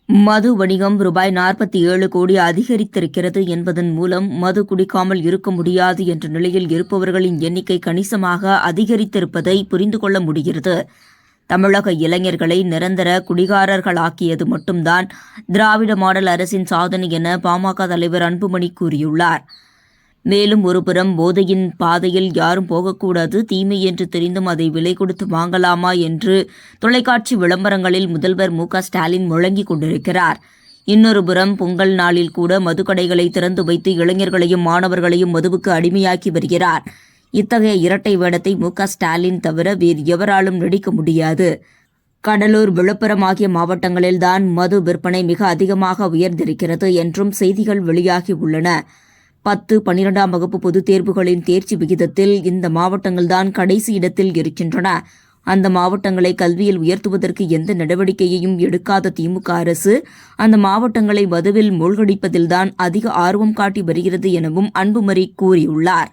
மது வணிகம் ரூபாய் 47 கோடி அதிகரித்திருக்கிறது என்பதன் மூலம் மது குடிக்காமல் இருக்க முடியாது என்ற நிலையில் இருப்பவர்களின் எண்ணிக்கை கணிசமாக அதிகரித்திருப்பதை புரிந்து கொள்ள முடிகிறது. தமிழக இளைஞர்களை நிரந்தர குடிகாரர்களாக்கியது மட்டும்தான் திராவிட மாடல் அரசின் சாதனை என பாமக தலைவர் அன்புமணி கூறியுள்ளார். மேலும் ஒருபுறம் போதையின் பாதையில் யாரும் போகக்கூடாது, தீமை என்று தெரிந்தும் அதை விலை கொடுத்து வாங்கலாமா என்று தொலைக்காட்சி விளம்பரங்களில் முதல்வர் மு.க.ஸ்டாலின் முழங்கிக் கொண்டிருக்கிறார். இன்னொரு புறம் பொங்கல் நாளில் கூட மதுக்கடைகளை திறந்து வைத்து இளைஞர்களையும் மாணவர்களையும் மதுவுக்கு அடிமையாக்கி வருகிறார். இத்தகைய இரட்டை வேடத்தை மு.க.ஸ்டாலின் தவிர வேறு எவராலும் நடிக்க முடியாது. கடலூர், விழுப்புரம் ஆகிய மாவட்டங்களில்தான் மது விற்பனை மிக அதிகமாக உயர்ந்திருக்கிறது என்றும் செய்திகள் வெளியாகி உள்ளன. 10, 12ஆம் வகுப்பு பொதுத் தேர்வுகளின் தேர்ச்சி விகிதத்தில் இந்த மாவட்டங்கள்தான் கடைசி இடத்தில் இருக்கின்றன. அந்த மாவட்டங்களை கல்வியில் உயர்த்துவதற்கு எந்த நடவடிக்கையையும் எடுக்காத திமுக அரசு அந்த மாவட்டங்களை மதுவில் மூழ்கடிப்பதில்தான் அதிக ஆர்வம் காட்டி வருகிறது எனவும் அன்புமணி கூறியுள்ளார்.